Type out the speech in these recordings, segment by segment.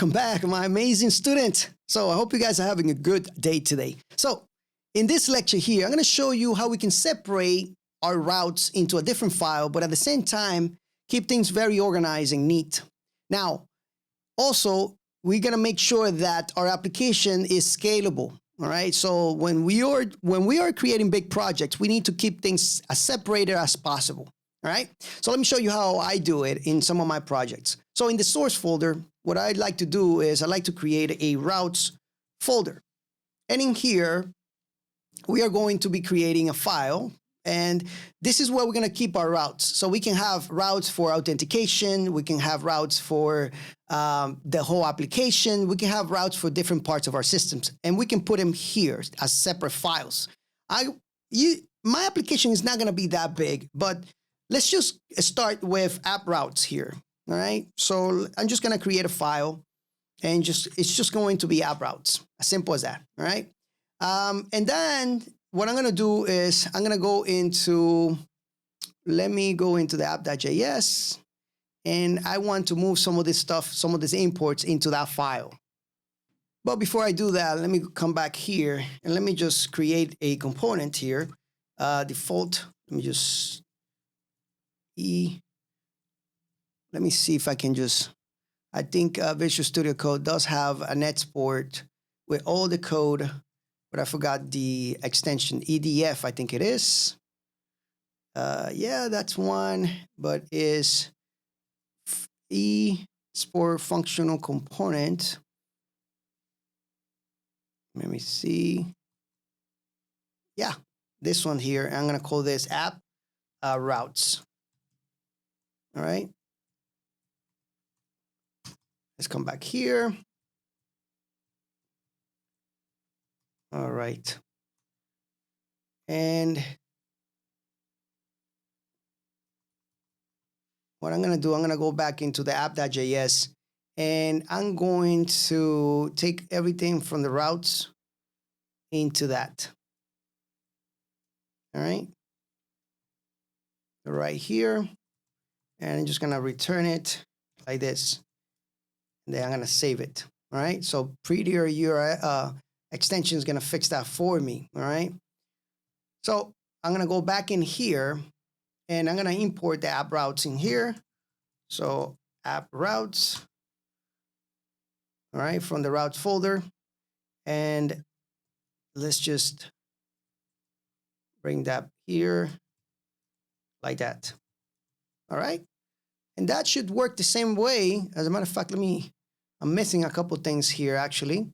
welcome back, my amazing student. So I hope you guys are having a good day today. So in this lecture here, I'm going to show you how we can separate our routes into a different file, but at the same time, keep things very organized and neat. Now, also, we're going to make sure that our application is scalable. All right. So when we are creating big projects, we need to keep things as separated as possible. All right. So let me show you how I do it in some of my projects. So in the source folder, what I'd like to do is I like to create a routes folder. And in here, we are going to be creating a file. And this is where we're going to keep our routes. So we can have routes for authentication. We can have routes for the whole application. We can have routes for different parts of our systems. And we can put them here as separate files. My application is not going to be that big, but let's just start with app routes here. All right. So I'm just going to create a file and it's just going to be app routes. As simple as that. All right. And then what I'm going to do is I'm going to go into, let me go into the app.js, and I want to move some of this stuff, some of these imports into that file. But before I do that, let me come back here and let me just create a component here. Default, let me just let me see if I can just, I think Visual Studio Code does have an export with all the code, but I forgot the extension, EDF, I think it is. Yeah, that's one, but is export functional component. Let me see. Yeah, this one here. I'm going to call this app routes. All right. Let's come back here. All right. And what I'm going to do, I'm going to go back into the app.js and I'm going to take everything from the routes into that. All right. Right here. And I'm just going to return it like this. And then I'm going to save it. All right. So Prettier URL extension is going to fix that for me. All right. So I'm going to go back in here and I'm going to import the app routes in here. So app routes. All right. From the routes folder. And let's just bring that here like that. All right. And that should work the same way. As a matter of fact, I'm missing a couple things here, actually. If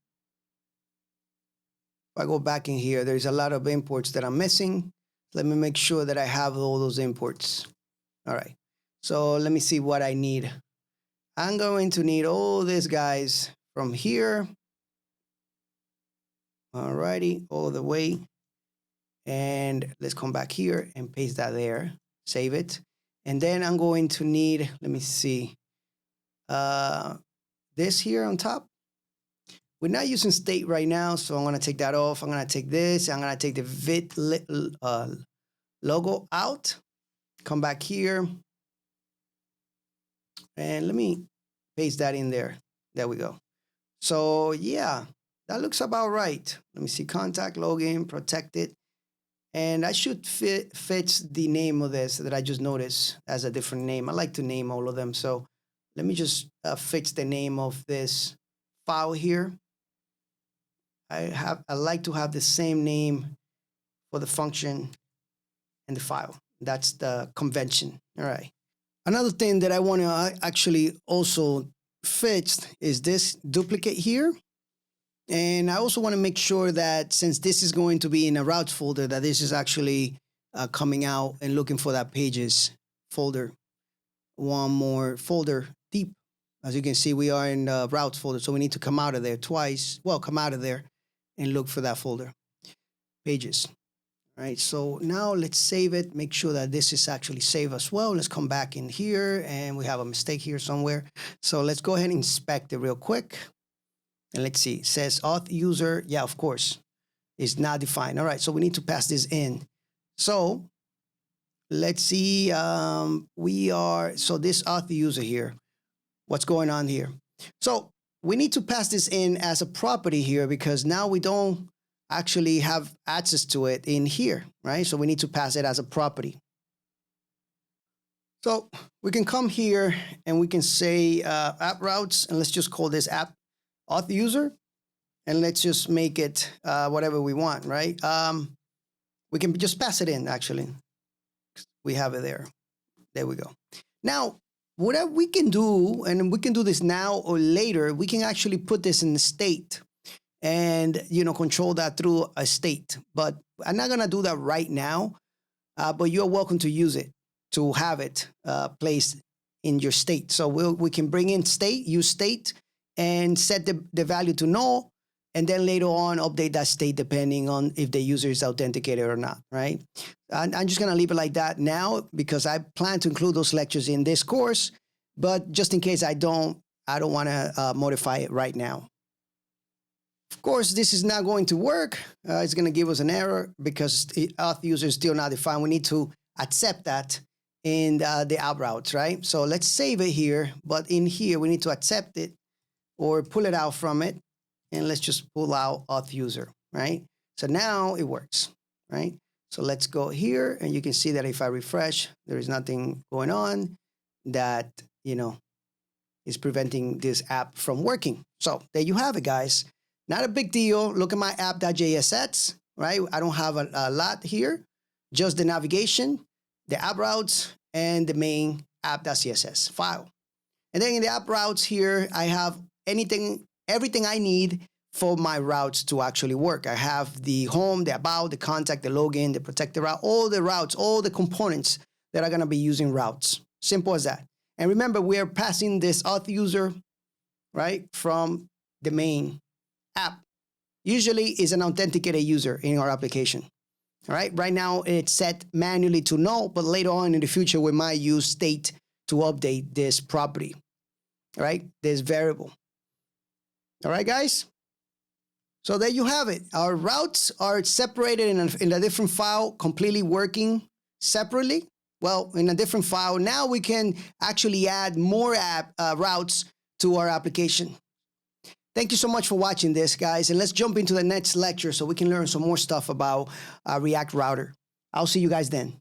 I go back in here, there's a lot of imports that I'm missing. Let me make sure that I have all those imports. All right. So let me see what I need. I'm going to need all these guys from here. All righty, all the way. And let's come back here and paste that there. Save it. And then I'm going to need, let me see, this here on top. We're not using state right now, so I'm going to take that off. I'm going to take this. I'm going to take the Vit logo out. Come back here. And let me paste that in there. There we go. So yeah, that looks about right. Let me see, contact, login, protected. And I should fit the name of this that I just noticed as a different name. I like to name all of them. So let me just fix the name of this file here. I like to have the same name for the function and the file. That's the convention. All right. Another thing that I want to actually also fix is this duplicate here. And I also want to make sure that since this is going to be in a routes folder, that this is actually coming out and looking for that pages folder. One more folder deep. As you can see, we are in the routes folder. So we need to come out of there twice. Well, come out of there and look for that folder. Pages. All right. So now let's save it. Make sure that this is actually saved as well. Let's come back in here and we have a mistake here somewhere. So let's go ahead and inspect it real quick. And let's see, it says auth user. Yeah, of course, is not defined. All right, so we need to pass this in. So let's see, so this auth user here, what's going on here? So we need to pass this in as a property here because now we don't actually have access to it in here, right? So we need to pass it as a property. So we can come here and we can say app routes, and let's just call this app auth user, and let's just make it whatever we want, right? We can just pass it in, actually. We have it there. There we go. Now, what we can do, and we can do this now or later, we can actually put this in the state and, control that through a state. But I'm not going to do that right now, but you're welcome to use it, to have it placed in your state. So we can bring in state, use state, and set the value to null, and then later on update that state depending on if the user is authenticated or not, right? I'm just going to leave it like that now because I plan to include those lectures in this course, but just in case I don't want to modify it right now. Of course, this is not going to work. It's going to give us an error because the auth user is still not defined. We need to accept that in the app routes, right? So let's save it here, but in here we need to accept it or pull it out from it. And let's just pull out auth user, right? So now it works, right? So let's go here and you can see that if I refresh, there is nothing going on that, is preventing this app from working. So there you have it, guys. Not a big deal. Look at my app.jsx, right? I don't have a lot here, just the navigation, the app routes, and the main app.css file. And then in the app routes here, I have everything I need for my routes to actually work. I have the home, the about, the contact, the login, the protected route, all the routes, all the components that are going to be using routes. Simple as that. And remember, we are passing this auth user, right, from the main app. Usually is an authenticated user in our application. All right. Right now it's set manually to null, but later on in the future, we might use state to update this property, right? This variable. All right, guys. So there you have it. Our routes are separated in a different file, completely working separately. Well, in a different file. Now we can actually add more routes to our application. Thank you so much for watching this, guys. And let's jump into the next lecture so we can learn some more stuff about React Router. I'll see you guys then.